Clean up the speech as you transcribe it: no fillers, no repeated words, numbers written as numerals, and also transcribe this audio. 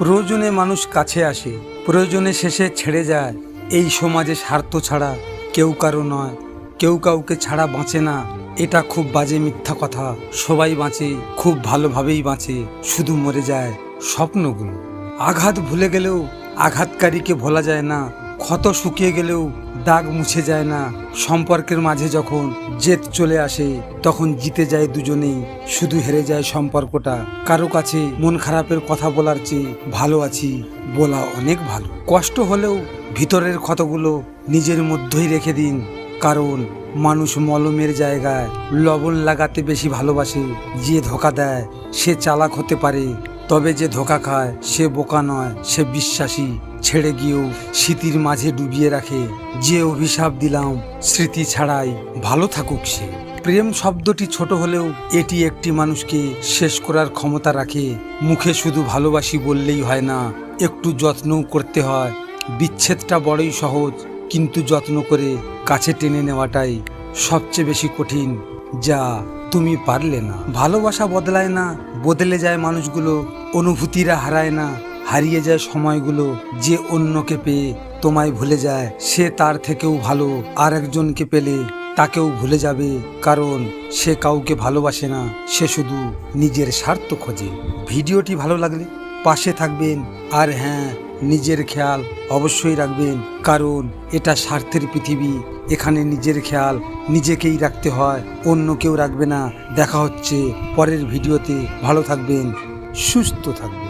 প্রয়োজনে মানুষ কাছে আসে, প্রয়োজনে শেষে ছেড়ে যায়। এই সমাজে স্বার্থ ছাড়া কেউ কারো নয়, কেউ কাউকে ছাড়া বাঁচে না। এটা খুব বাজে মিথ্যা কথা। সবাই বাঁচে, খুব ভালোভাবেই বাঁচে, শুধু মরে যায় স্বপ্নগুলো। আঘাত ভুলে গেলেও আঘাতকারীকে ভোলা যায় না, ক্ষত শুকিয়ে গেলেও দাগ মুছে যায় না। সম্পর্কের মাঝে যখন জেদ চলে আসে তখন জিতে যায় দুজনেই, শুধু হেরে যায় সম্পর্কটা। কারো কাছে মন খারাপের কথা বলার চেয়ে ভালো আছি বলা অনেক ভালো। কষ্ট হলেও ভিতরের ক্ষতগুলো নিজের মধ্যেই রেখে দিন, কারণ মানুষ মলমের জায়গায় লবণ লাগাতে বেশি ভালোবাসে। যে ধোঁকা দেয় সে চালাক হতে পারে, তবে যে ধোঁকা খায় সে বোকা নয়, সে বিশ্বাসী। ছেড়ে গিয়েও স্মৃতির মাঝে ডুবিয়ে রাখে। যে অভিশাপ দিলাম স্মৃতি ছাড়াই ভালো থাকুক সে। প্রেম শব্দটি ছোট হলেও এটি একটি মানুষকে শেষ করার ক্ষমতা রাখে। মুখে শুধু ভালোবাসি বললেই হয় না, একটু যত্নও করতে হয়। বিচ্ছেদটা বড়ই সহজ, কিন্তু যত্ন করে কাছে টেনে নেওয়াটাই সবচেয়ে বেশি কঠিন, যা তুমি পারলে না। ভালোবাসা বদলায় না, বদলে যায় মানুষগুলো। অনুভূতিরা হারায় না, হারিয়ে যায় সময়গুলো। যে অন্যকে পেয়ে তোমায় ভুলে যায় সে তার থেকেও ভালো আর একজনকে পেলে তাকেও ভুলে যাবে, কারণ সে কাউকে ভালোবাসে না, সে শুধু নিজের স্বার্থ খোঁজে। ভিডিওটি ভালো লাগলে পাশে থাকবেন, আর হ্যাঁ, নিজের খেয়াল অবশ্যই রাখবেন, কারণ এটা স্বার্থের পৃথিবী। এখানে নিজের খেয়াল নিজেকেই রাখতে হয়, অন্য কেউ রাখবে না। দেখা হচ্ছে পরের ভিডিওতে। ভালো থাকবেন, সুস্থ থাকবেন।